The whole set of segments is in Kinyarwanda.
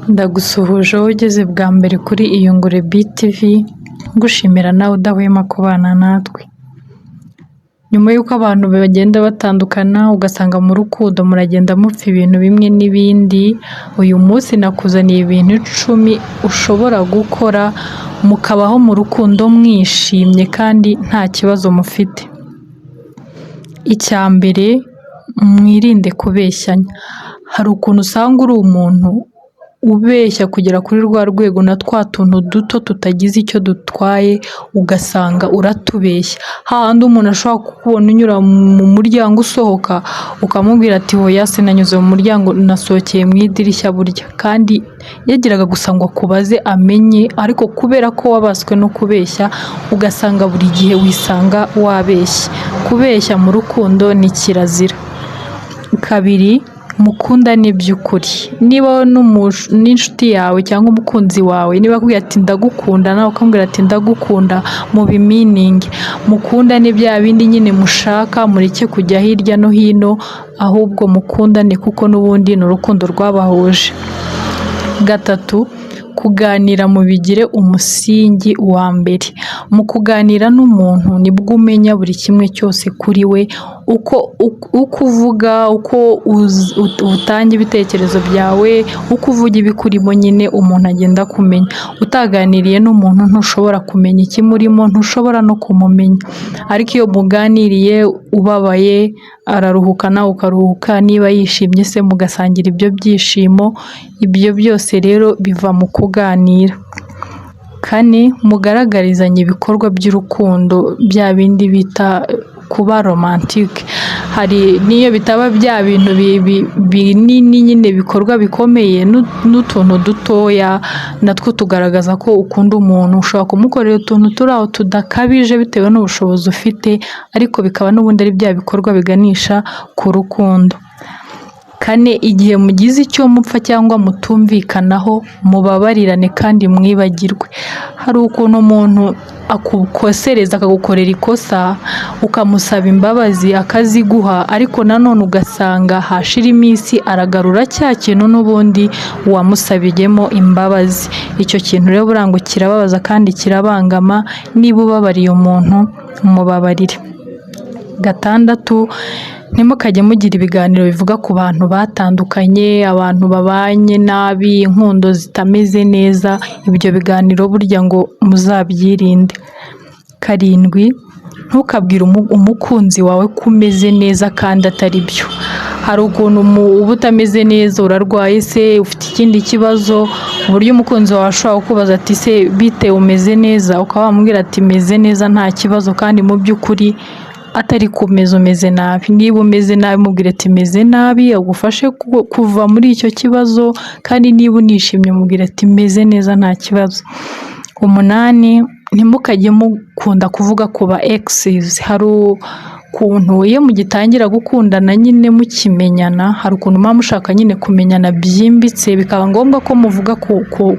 Ndagusuhuje wowe ugeze bwa mbere kuri Iyungure BTV, ngushimira nawe udahwema kubana natwe. Nyuma y'uko abantu bagenda batandukana ugasanga mu rukundo muragenda mupfa ibintu bimwe n'ibindi, uyu munsi nakuzaniye ibintu 10 ushobora gukora mukabaho mu rukundo mwishimye kandi nta kibazo mufite. Icya mbere, mwirinde kubeshyanya. Hari ukuntu usanga uri umuntu ubeshya kugera kuri rwa rwego na twa tuntu duto tutagize icyo dutwaye ugasanga uratubeshya. Hahandi umuntu ashobora kukubona unyura mu muryango usohoka ukamubwira ati hoya sinanyuze mu muryango nasohokeye mu idirishya burya, kandi yagiraga gusa ngo akubaze amenye, ariko kubera ko wabaswe no kubeshya ugasanga buri gihe wisanga wabeshye. Kubeshya mu rukundo ni kirazira. Kabiri, mukundane by'ukuri. Niba n'inshuti yawe cyangwa umukunzi wawe niba akubwira ati ndagukunda nawe ukamubwira ati ndagukunda, mu biminingi mukundane bya bindi nyine mushaka, mureke kujya hirya no hino, ahubwo mukundane kuko n'ubundi ni urukundo rwabahuje. Gatatu, kuganira mubigire umusingi wa mbere. Mu kuganira n'umuntu nibwo umenya buri kimwe cyose kuri we, uko uvuga, uko utanga ibitekerezo byawe, uko uvuga ibikurimo nyine umuntu agenda kumenya. Utaganiriye n'umuntu ntushobora kumenya ikimurimo, ntushobora no kumumenya. Ariko iyo muganiriye ubabaye araruhuka nawe ukaruhuka, niba yishimye se mugasangira ibyo byishimo. Ibyo byose rero biva mu kuganira. Kane, mugaragarizanye ibikorwa by'urukundo, bya bindi bita kuba romantique. Hari niyo bitaba bya bintu binini nyine bikorwa bikomeye, n'utuntu dutoya natwo tugaragaza ko ukunda umuntu. Ushobora kumukorera utuntu turi aho tudakabije bitewe n'ubushobozi ufite, ariko bikaba n'ubundi ari bya bikorwa biganisha ku rukundo. Kane, igihe mugize icyo mupfa cyangwa mutumvikanaho mubabarirane kandi mwibagirwe. Hari ukuntu umuntu akukosereza akagukorera ikosa ukamusaba imbabazi akaziguha, ariko nanone ugasanga hashira iminsi aragarura cya kintu n'ubundi wamusabiyemo imbabazi. Icyo kintu rero burango kirababaza kandi kirabangama. Niba ubabariye umuntu mubabarire. Gatandatu, ntimukajye mugira ibiganiro bivuga ku bantu batandukanye, abantu babanye nabi, inkundo zitameze neza. Ibyo biganiro burya ngo muzabyirinde. Karindwi, ntukabwire umukunzi wawe ko umeze neza kandi atari byo. Hari ukuntu uba utameze neza, urarwaye se, ufite ikindi kibazo, uburyo umukunzi wawe ashobora kukubaza ati se bite umeze neza, ukaba wamubwira ati meze neza nta kibazo, kandi mu by'ukuri atari kumeza umeze nabi. Niba umeze nabi mubwire ati meze nabi, agufashe kuva muri icyo kibazo, kandi niba unishimye mubwire ati meze neza nta kibazo. 8, ntimukajye mukunda kuvuga ku ba exes. Hari ukuntu iyo mugitangira gukundana nyine mukimenyana, hari ukuntu muba mushaka nyine kumenyana byimbitse, bikaba ngombwa ko muvuga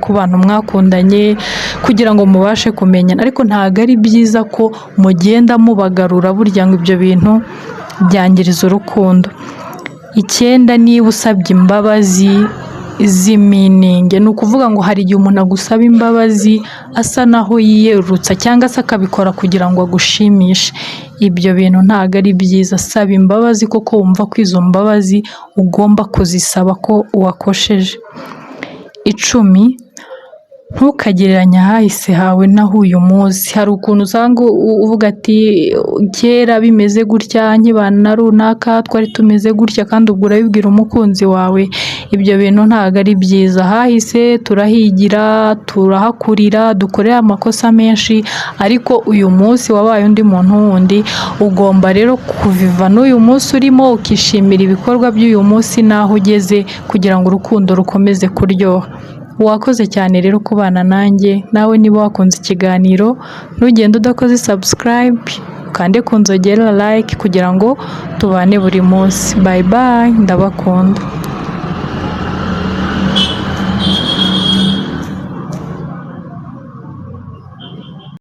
ku bantu mwakundanye kugira ngo mubashe kumenyana, ariko ntabwo ari byiza ko mugenda mubagarura, burya ngo ibyo bintu byangiriza urukundo. 9, niba usabye imbabazi z'imininge, ni ukuvuga ngo hari igihe umuntu agusaba imbabazi asa naho yiyerurutsa cyangwa se akabikora kugira ngo agushimishe. Ibyo bintu ntabwo ari byiza. Saba imbabazi koko wumva ko izo mbabazi ugomba kuzisaba ko wakosheje. 10, ntukagereranya ahahise hawe naho uyu munsi. Hari ukuntu usanga uvuga ati kera bimeze gutya, nkibana na runaka twari tumeze gutya, kandi ubwo urabibwira umukunzi wawe. Ibyo bintu ntabwo ari byiza. Hahise turahigira, turahakurira, dukorera amakosa menshi, ariko uyu munsi wabaye undi muntu wundi. Ugomba rero kuviva n'uyu munsi urimo, ukishimira ibikorwa by'uyu munsi naho ugeze, kugira ngo urukundo rukomeze kuryoha. Wakoze cyane rero kubana nanjye. Nawe niba wakunze ikiganiro ntugende udakoze subscribe, ukande ku nzogera like kugira ngo tubane buri munsi. Bye bye, ndabakunda.